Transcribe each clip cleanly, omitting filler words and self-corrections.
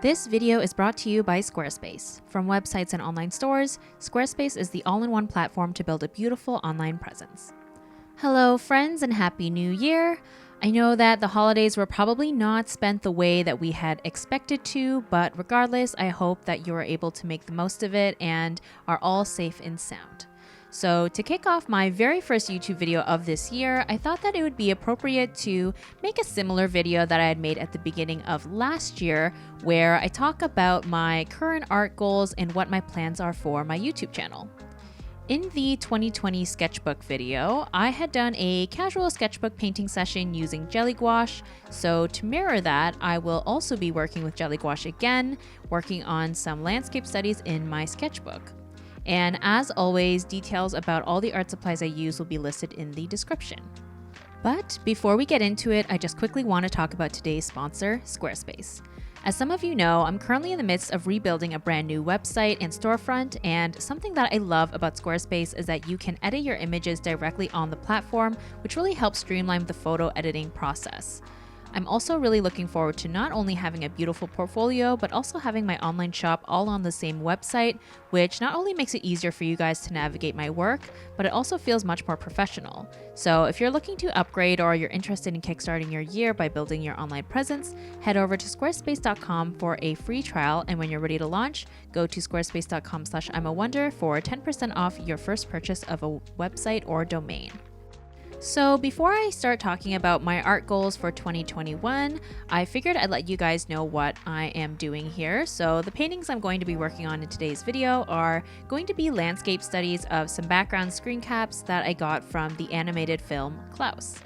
This video is brought to you by Squarespace. From websites and online stores, Squarespace is the all-in-one platform to build a beautiful online presence. Hello friends and Happy New Year! I know that the holidays were probably not spent the way that we had expected to, but regardless, I hope that you are able to make the most of it and are all safe and sound. So to kick off my very first YouTube video of this year, I thought that it would be appropriate to make a similar video that I had made at the beginning of last year, where I talk about my current art goals and what my plans are for my YouTube channel. In the 2020 sketchbook video, I had done a casual sketchbook painting session using jelly gouache, so to mirror that, I will also be working with jelly gouache again, working on some landscape studies in my sketchbook. And as always, details about all the art supplies I use will be listed in the description. But before we get into it, I just quickly want to talk about today's sponsor, Squarespace. As some of you know, I'm currently in the midst of rebuilding a brand new website and storefront, and something that I love about Squarespace is that you can edit your images directly on the platform, which really helps streamline the photo editing process. I'm also really looking forward to not only having a beautiful portfolio, but also having my online shop all on the same website, which not only makes it easier for you guys to navigate my work, but it also feels much more professional. So if you're looking to upgrade or you're interested in kickstarting your year by building your online presence, head over to squarespace.com for a free trial, and when you're ready to launch, go to squarespace.com/imawonder for 10% off your first purchase of a website or domain. So before I start talking about my art goals for 2021, I figured I'd let you guys know what I am doing here. So the paintings I'm going to be working on in today's video are going to be landscape studies of some background screen caps that I got from the animated film Klaus.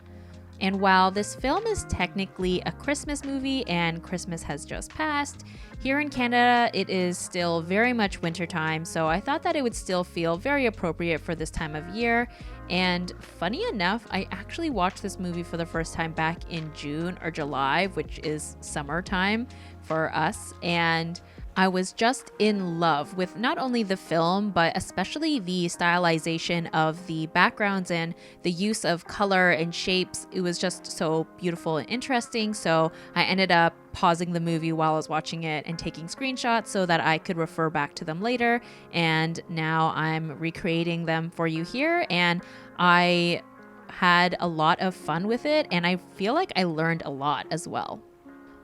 And while this film is technically a Christmas movie and Christmas has just passed, here in Canada it is still very much wintertime, so I thought that it would still feel very appropriate for this time of year. And funny enough, I actually watched this movie for the first time back in June or July, which is summertime for us, and I was just in love with not only the film, but especially the stylization of the backgrounds and the use of color and shapes. It was just so beautiful and interesting. So I ended up pausing the movie while I was watching it and taking screenshots so that I could refer back to them later. And now I'm recreating them for you here. And I had a lot of fun with it, and I feel like I learned a lot as well.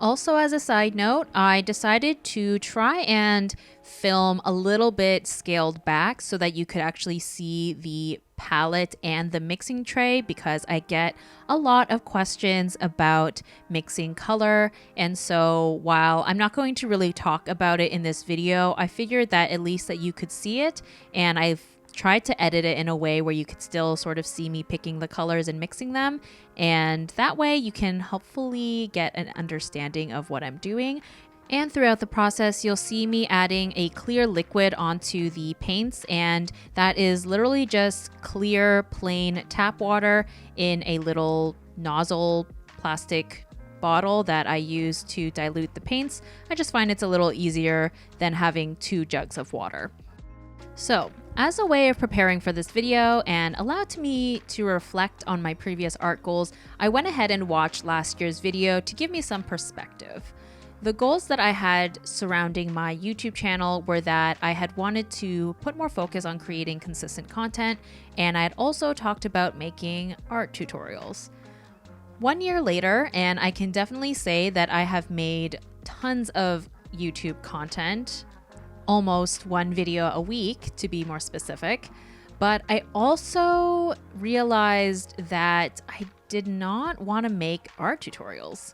Also, as a side note, I decided to try and film a little bit scaled back so that you could actually see the palette and the mixing tray, because I get a lot of questions about mixing color. And so while I'm not going to really talk about it in this video, I figured that at least that you could see it, and I've tried to edit it in a way where you could still sort of see me picking the colors and mixing them, and that way you can hopefully get an understanding of what I'm doing. And throughout the process, you'll see me adding a clear liquid onto the paints, and that is literally just clear, plain tap water in a little nozzle plastic bottle that I use to dilute the paints. I just find it's a little easier than having 2 jugs of water. So, as a way of preparing for this video and allowed me to reflect on my previous art goals, I went ahead and watched last year's video to give me some perspective. The goals that I had surrounding my YouTube channel were that I had wanted to put more focus on creating consistent content, and I had also talked about making art tutorials. 1 year later, and I can definitely say that I have made tons of YouTube content, almost 1 video a week to be more specific, but I also realized that I did not want to make art tutorials.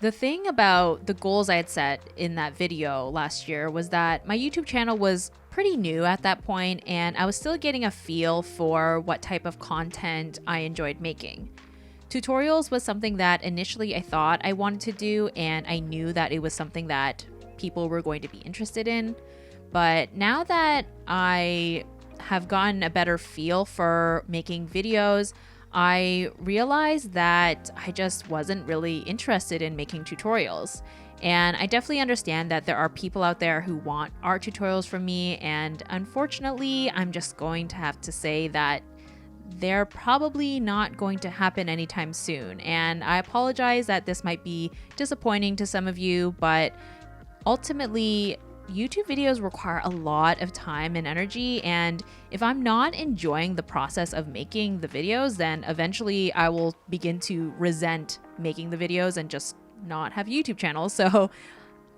The thing about the goals I had set in that video last year was that my YouTube channel was pretty new at that point, and I was still getting a feel for what type of content I enjoyed making. Tutorials was something that initially I thought I wanted to do, and I knew that it was something that people were going to be interested in. But now that I have gotten a better feel for making videos, I realized that I just wasn't really interested in making tutorials. And I definitely understand that there are people out there who want art tutorials from me, and unfortunately, I'm just going to have to say that they're probably not going to happen anytime soon. And I apologize that this might be disappointing to some of you, but ultimately, YouTube videos require a lot of time and energy, and if I'm not enjoying the process of making the videos, then eventually I will begin to resent making the videos and just not have a YouTube channel. So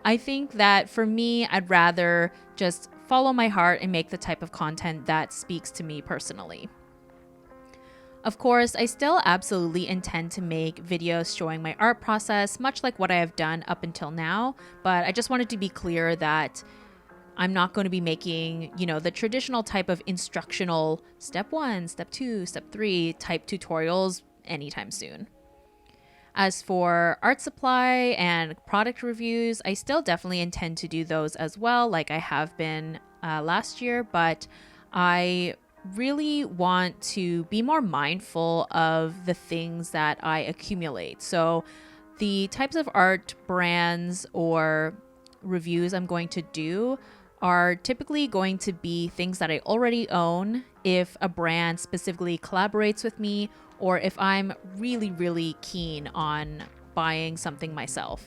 I think that for me, I'd rather just follow my heart and make the type of content that speaks to me personally. Of course, I still absolutely intend to make videos showing my art process, much like what I have done up until now, but I just wanted to be clear that I'm not going to be making, the traditional type of instructional step 1, step 2, step 3 type tutorials anytime soon. As for art supply and product reviews, I still definitely intend to do those as well, like I have been last year, but I really want to be more mindful of the things that I accumulate. So the types of art brands or reviews I'm going to do are typically going to be things that I already own if a brand specifically collaborates with me, or if I'm really, really keen on buying something myself.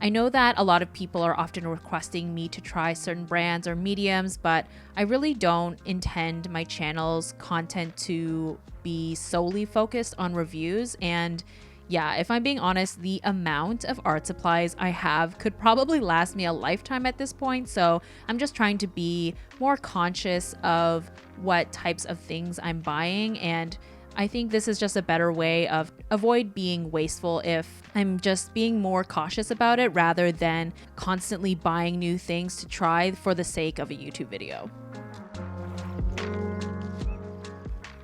I know that a lot of people are often requesting me to try certain brands or mediums, but I really don't intend my channel's content to be solely focused on reviews. And yeah, if I'm being honest, the amount of art supplies I have could probably last me a lifetime at this point. So I'm just trying to be more conscious of what types of things I'm buying, and I think this is just a better way of avoid being wasteful if I'm just being more cautious about it rather than constantly buying new things to try for the sake of a YouTube video.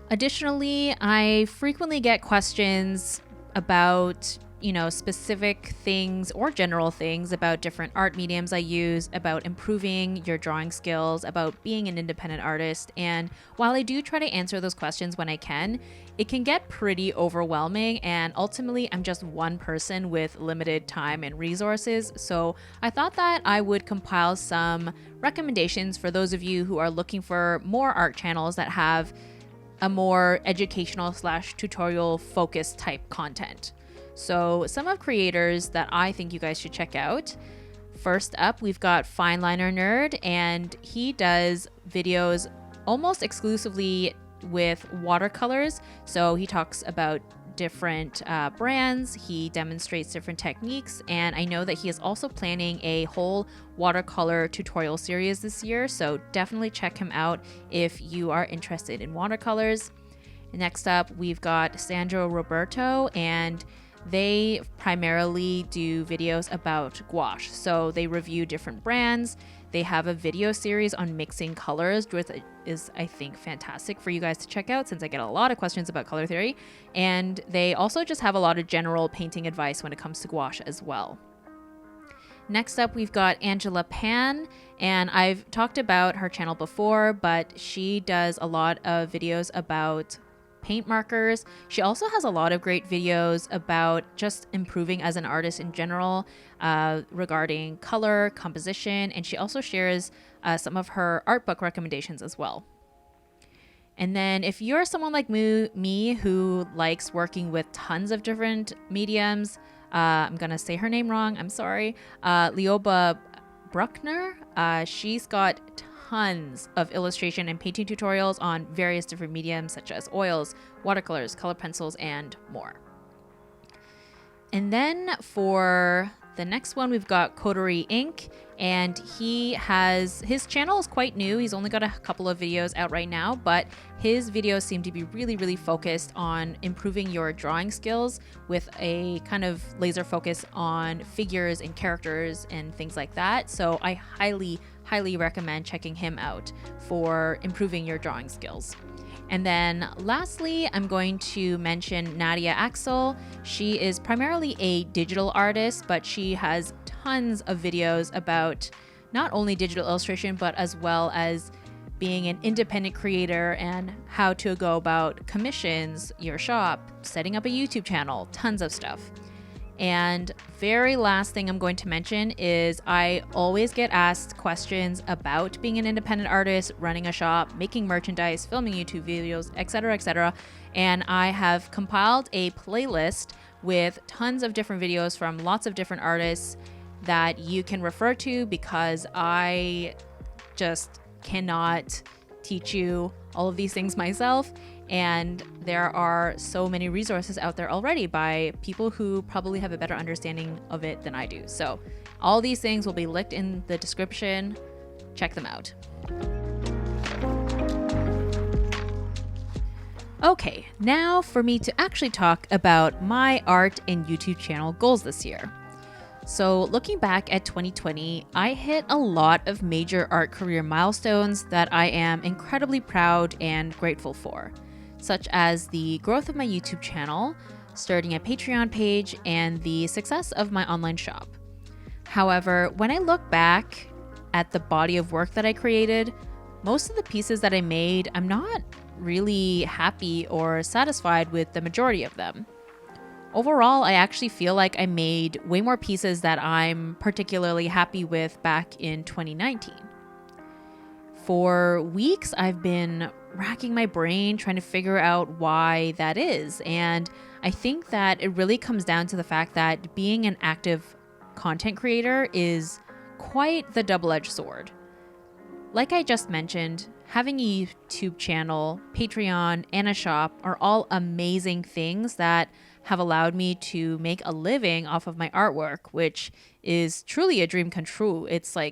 Additionally, I frequently get questions about, specific things or general things about different art mediums I use, about improving your drawing skills, about being an independent artist. And while I do try to answer those questions when I can, it can get pretty overwhelming, and ultimately I'm just one person with limited time and resources. So I thought that I would compile some recommendations for those of you who are looking for more art channels that have a more educational / tutorial focused type content. So some of creators that I think you guys should check out. First up, we've got Fine Liner Nerd, and he does videos almost exclusively with watercolors. So he talks about different brands, he demonstrates different techniques, and I know that he is also planning a whole watercolor tutorial series this year, so definitely check him out if you are interested in watercolors. Next up, we've got Sandro Roberto, and they primarily do videos about gouache. So they review different brands. They have a video series on mixing colors, which is, I think, fantastic for you guys to check out since I get a lot of questions about color theory. And they also just have a lot of general painting advice when it comes to gouache as well. Next up, we've got Angela Pan, and I've talked about her channel before, but she does a lot of videos about paint markers. She also has a lot of great videos about just improving as an artist in general, regarding color, composition, and she also shares some of her art book recommendations as well. And then if you're someone like me who likes working with tons of different mediums, I'm gonna say her name wrong, I'm sorry, Leoba Bruckner, she's got tons of illustration and painting tutorials on various different mediums such as oils, watercolors, color pencils, and more. And then for the next one, we've got Coterie Inc. And his channel is quite new. He's only got a couple of videos out right now, but his videos seem to be really, really focused on improving your drawing skills with a kind of laser focus on figures and characters and things like that. So I highly recommend checking him out for improving your drawing skills. And then lastly, I'm going to mention Nadia Axel. She is primarily a digital artist, but she has tons of videos about not only digital illustration, but as well as being an independent creator and how to go about commissions, your shop, setting up a YouTube channel, tons of stuff. And very last thing I'm going to mention is I always get asked questions about being an independent artist, running a shop, making merchandise, filming YouTube videos, etc., etc. And I have compiled a playlist with tons of different videos from lots of different artists that you can refer to, because I just cannot teach you all of these things myself. And there are so many resources out there already by people who probably have a better understanding of it than I do. So all these things will be linked in the description. Check them out. Okay, now for me to actually talk about my art and YouTube channel goals this year. So looking back at 2020, I hit a lot of major art career milestones that I am incredibly proud and grateful for, such as the growth of my YouTube channel, starting a Patreon page, and the success of my online shop. However, when I look back at the body of work that I created, most of the pieces that I made, I'm not really happy or satisfied with the majority of them. Overall, I actually feel like I made way more pieces that I'm particularly happy with back in 2019. For weeks, I've been racking my brain trying to figure out why that is. And I think that it really comes down to the fact that being an active content creator is quite the double-edged sword. Like I just mentioned, having a YouTube channel, Patreon, and a shop are all amazing things that have allowed me to make a living off of my artwork, which is truly a dream come true. It's so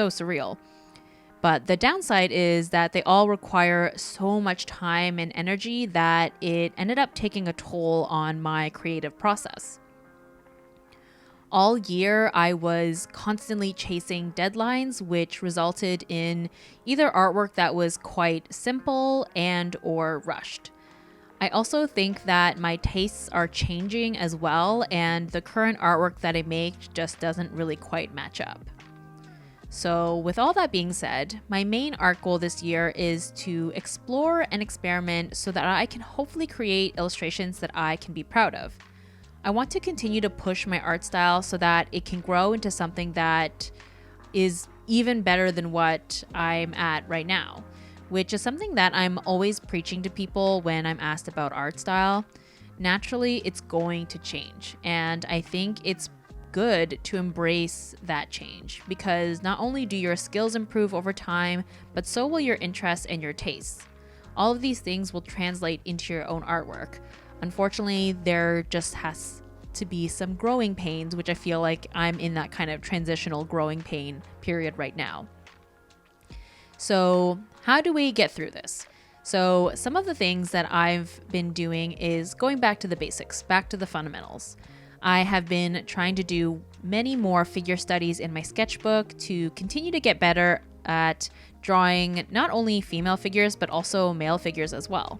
surreal. But the downside is that they all require so much time and energy that it ended up taking a toll on my creative process. All year, I was constantly chasing deadlines, which resulted in either artwork that was quite simple and or rushed. I also think that my tastes are changing as well, and the current artwork that I make just doesn't really quite match up. So with all that being said, my main art goal this year is to explore and experiment so that I can hopefully create illustrations that I can be proud of. I want to continue to push my art style so that it can grow into something that is even better than what I'm at right now, which is something that I'm always preaching to people when I'm asked about art style. Naturally, it's going to change, and I think it's good to embrace that change, because not only do your skills improve over time, but so will your interests and your tastes. All of these things will translate into your own artwork. Unfortunately, there just has to be some growing pains, which I feel like I'm in that kind of transitional growing pain period right now. So how do we get through this? So some of the things that I've been doing is going back to the basics, back to the fundamentals. I have been trying to do many more figure studies in my sketchbook to continue to get better at drawing not only female figures, but also male figures as well.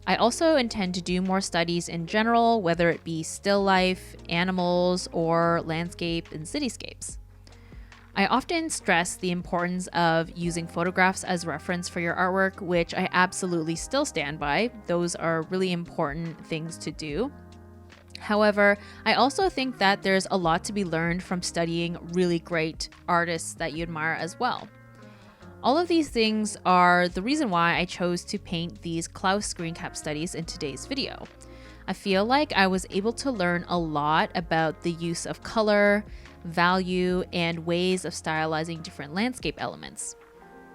I also intend to do more studies in general, whether it be still life, animals, or landscape and cityscapes. I often stress the importance of using photographs as reference for your artwork, which I absolutely still stand by. Those are really important things to do. However, I also think that there's a lot to be learned from studying really great artists that you admire as well. All of these things are the reason why I chose to paint these Klaus screen cap studies in today's video. I feel like I was able to learn a lot about the use of color, value, and ways of stylizing different landscape elements.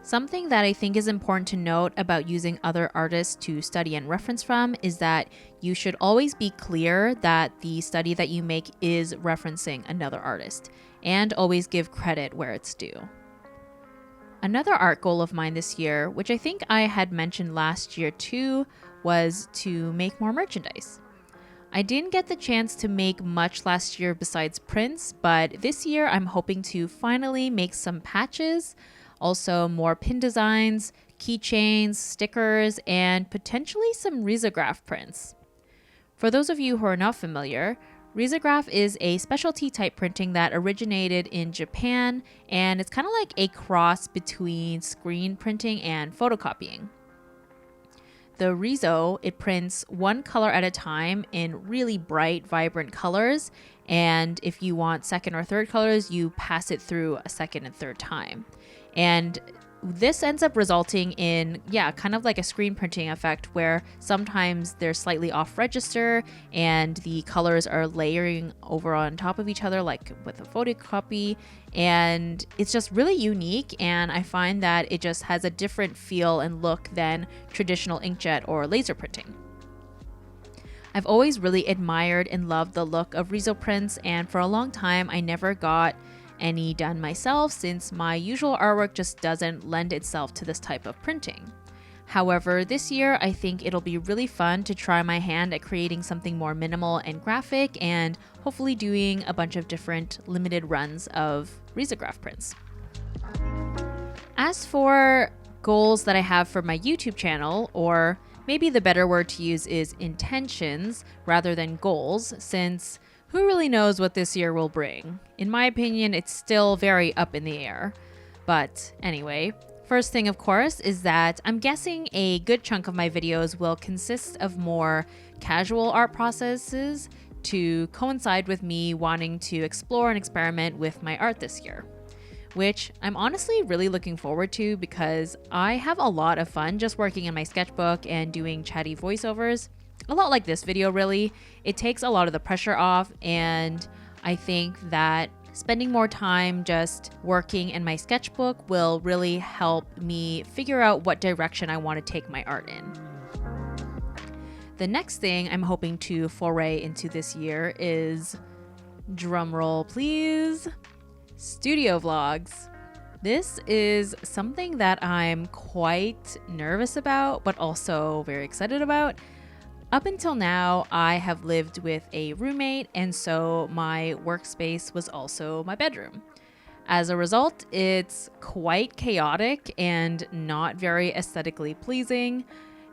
Something that I think is important to note about using other artists to study and reference from is that you should always be clear that the study that you make is referencing another artist, and always give credit where it's due. Another art goal of mine this year, which I think I had mentioned last year too, was to make more merchandise. I didn't get the chance to make much last year besides prints, but this year I'm hoping to finally make some patches, also more pin designs, keychains, stickers, and potentially some risograph prints. For those of you who are not familiar, risograph is a specialty type printing that originated in Japan, and it's kind of like a cross between screen printing and photocopying. The riso, it prints one color at a time in really bright, vibrant colors, and if you want second or third colors, you pass it through a second and third time. And this ends up resulting in, kind of like a screen printing effect where sometimes they're slightly off register and the colors are layering over on top of each other, like with a photocopy. And it's just really unique. And I find that it just has a different feel and look than traditional inkjet or laser printing. I've always really admired and loved the look of Riso prints, and for a long time I never got any done myself since my usual artwork just doesn't lend itself to this type of printing. However, this year I think it'll be really fun to try my hand at creating something more minimal and graphic, and hopefully doing a bunch of different limited runs of risograph prints. As for goals that I have for my YouTube channel, or maybe the better word to use is intentions rather than goals, since who really knows what this year will bring? In my opinion, it's still very up in the air. But anyway, first thing, of course, is that I'm guessing a good chunk of my videos will consist of more casual art processes to coincide with me wanting to explore and experiment with my art this year, which I'm honestly really looking forward to because I have a lot of fun just working in my sketchbook and doing chatty voiceovers. A lot like this video, really. It takes a lot of the pressure off, and I think that spending more time just working in my sketchbook will really help me figure out what direction I want to take my art in. The next thing I'm hoping to foray into this year is, drumroll please, studio vlogs. This is something that I'm quite nervous about, but also very excited about. Up until now, I have lived with a roommate, and so my workspace was also my bedroom. As a result, it's quite chaotic and not very aesthetically pleasing,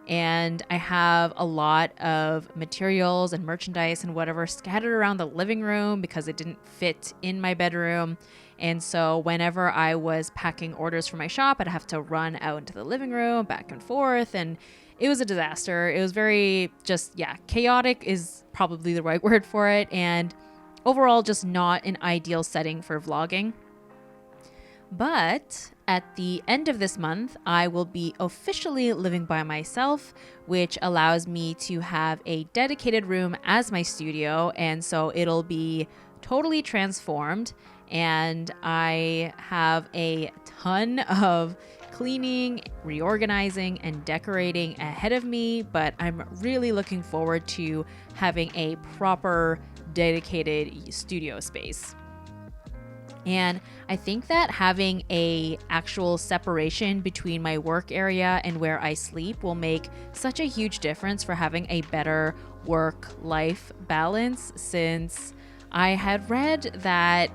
and I have a lot of materials and merchandise and whatever scattered around the living room because it didn't fit in my bedroom. And so whenever I was packing orders for my shop, I'd have to run out into the living room back and forth, and it was a disaster. It was very chaotic is probably the right word for it, and overall just not an ideal setting for vlogging. But at the end of this month, I will be officially living by myself, which allows me to have a dedicated room as my studio, and so it'll be totally transformed. And I have a ton of cleaning, reorganizing, and decorating ahead of me, but I'm really looking forward to having a proper dedicated studio space. And I think that having a actual separation between my work area and where I sleep will make such a huge difference for having a better work-life balance, since I had read that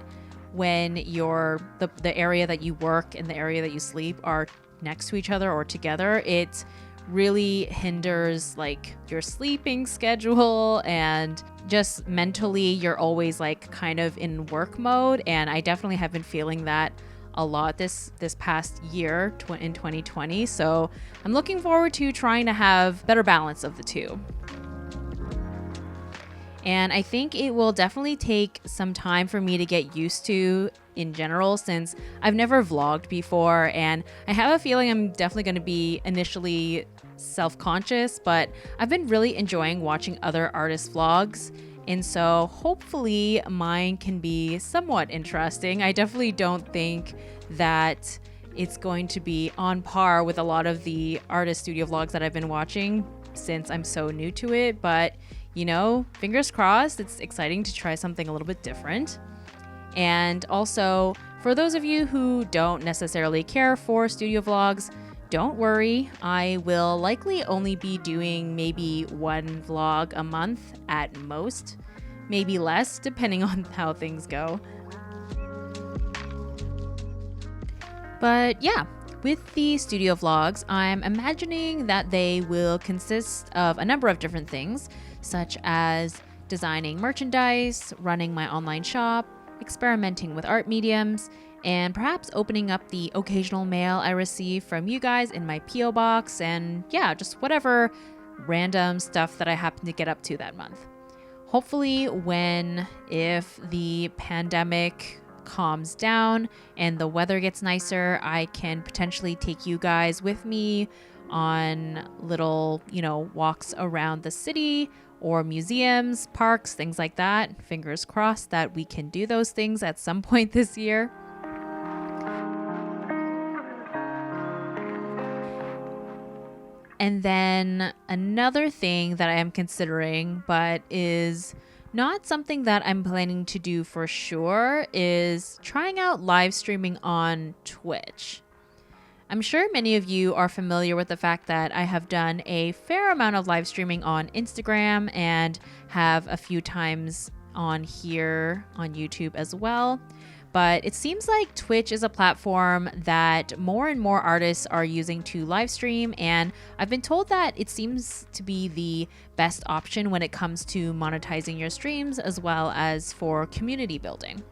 when the area that you work and the area that you sleep are next to each other or together, it really hinders like your sleeping schedule, and just mentally you're always like kind of in work mode. And I definitely have been feeling that a lot this past year in 2020. So I'm looking forward to trying to have better balance of the two. And I think it will definitely take some time for me to get used to in general, since I've never vlogged before, and I have a feeling I'm definitely going to be initially self-conscious, but I've been really enjoying watching other artists' vlogs, and so hopefully mine can be somewhat interesting. I definitely don't think that it's going to be on par with a lot of the artist studio vlogs that I've been watching since I'm so new to it, but you know, fingers crossed. It's exciting to try something a little bit different. And also, for those of you who don't necessarily care for studio vlogs, don't worry. I will likely only be doing maybe one vlog a month at most, maybe less, depending on how things go. But yeah, with the studio vlogs, I'm imagining that they will consist of a number of different things, such as designing merchandise, running my online shop, experimenting with art mediums, and perhaps opening up the occasional mail I receive from you guys in my P.O. box, and yeah, just whatever random stuff that I happen to get up to that month. Hopefully if the pandemic calms down and the weather gets nicer, I can potentially take you guys with me on little, walks around the city or museums, parks, things like that. Fingers crossed that we can do those things at some point this year. And then another thing that I am considering, but is not something that I'm planning to do for sure, is trying out live streaming on Twitch. I'm sure many of you are familiar with the fact that I have done a fair amount of live streaming on Instagram and have a few times on here on YouTube as well. But it seems like Twitch is a platform that more and more artists are using to live stream, and I've been told that it seems to be the best option when it comes to monetizing your streams as well as for community building.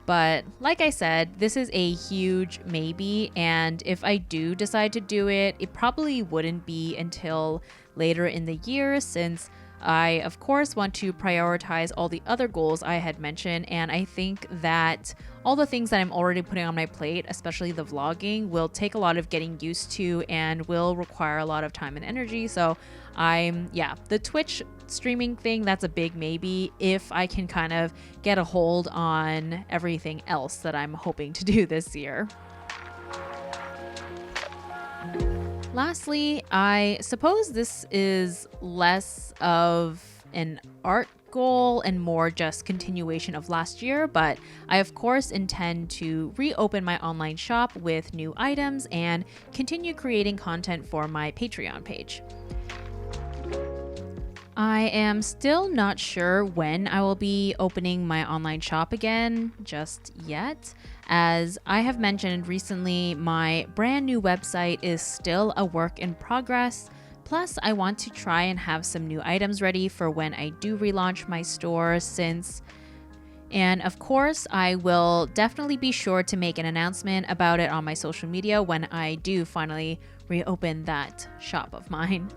But like I said, this is a huge maybe, and if I do decide to do it, it probably wouldn't be until later in the year, since I, of course, want to prioritize all the other goals I had mentioned, and I think that all the things that I'm already putting on my plate, especially the vlogging, will take a lot of getting used to and will require a lot of time and energy. So the Twitch streaming thing, that's a big maybe if I can kind of get a hold on everything else that I'm hoping to do this year. Lastly, I suppose this is less of an art goal and more just continuation of last year, but I of course intend to reopen my online shop with new items and continue creating content for my Patreon page. I am still not sure when I will be opening my online shop again just yet. As I have mentioned recently, my brand new website is still a work in progress. Plus, I want to try and have some new items ready for when I do relaunch my store and of course, I will definitely be sure to make an announcement about it on my social media when I do finally reopen that shop of mine.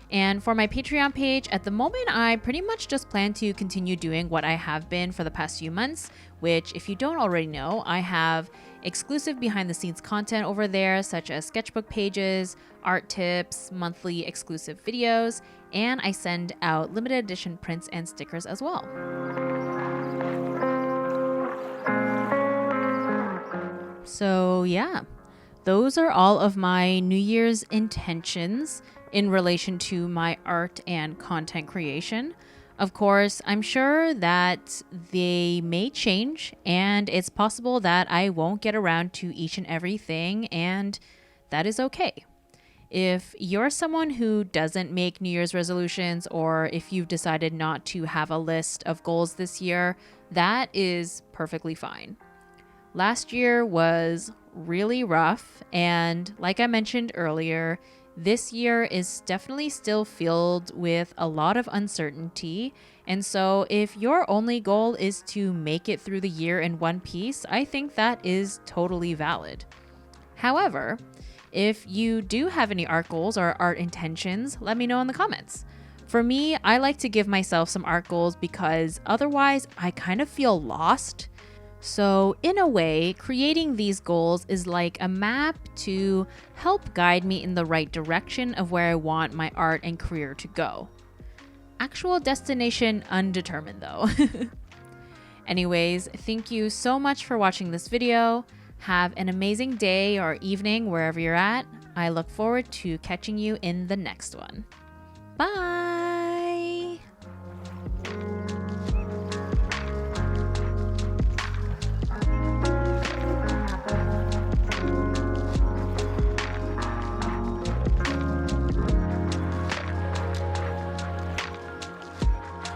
And for my Patreon page, at the moment, I pretty much just plan to continue doing what I have been for the past few months, which, if you don't already know, I have exclusive behind the scenes content over there, such as sketchbook pages, art tips, monthly exclusive videos, and I send out limited edition prints and stickers as well. So yeah, those are all of my New Year's intentions in relation to my art and content creation. Of course, I'm sure that they may change, and it's possible that I won't get around to each and everything, and that is okay. If you're someone who doesn't make New Year's resolutions, or if you've decided not to have a list of goals this year, that is perfectly fine. Last year was really rough, and like I mentioned earlier, this year is definitely still filled with a lot of uncertainty. And so if your only goal is to make it through the year in one piece, I think that is totally valid. However, if you do have any art goals or art intentions, let me know in the comments. For me, I like to give myself some art goals because otherwise I kind of feel lost. So in a way, creating these goals is like a map to help guide me in the right direction of where I want my art and career to go. Actual destination undetermined though. Anyways, thank you so much for watching this video. Have an amazing day or evening wherever you're at. I look forward to catching you in the next one. Bye!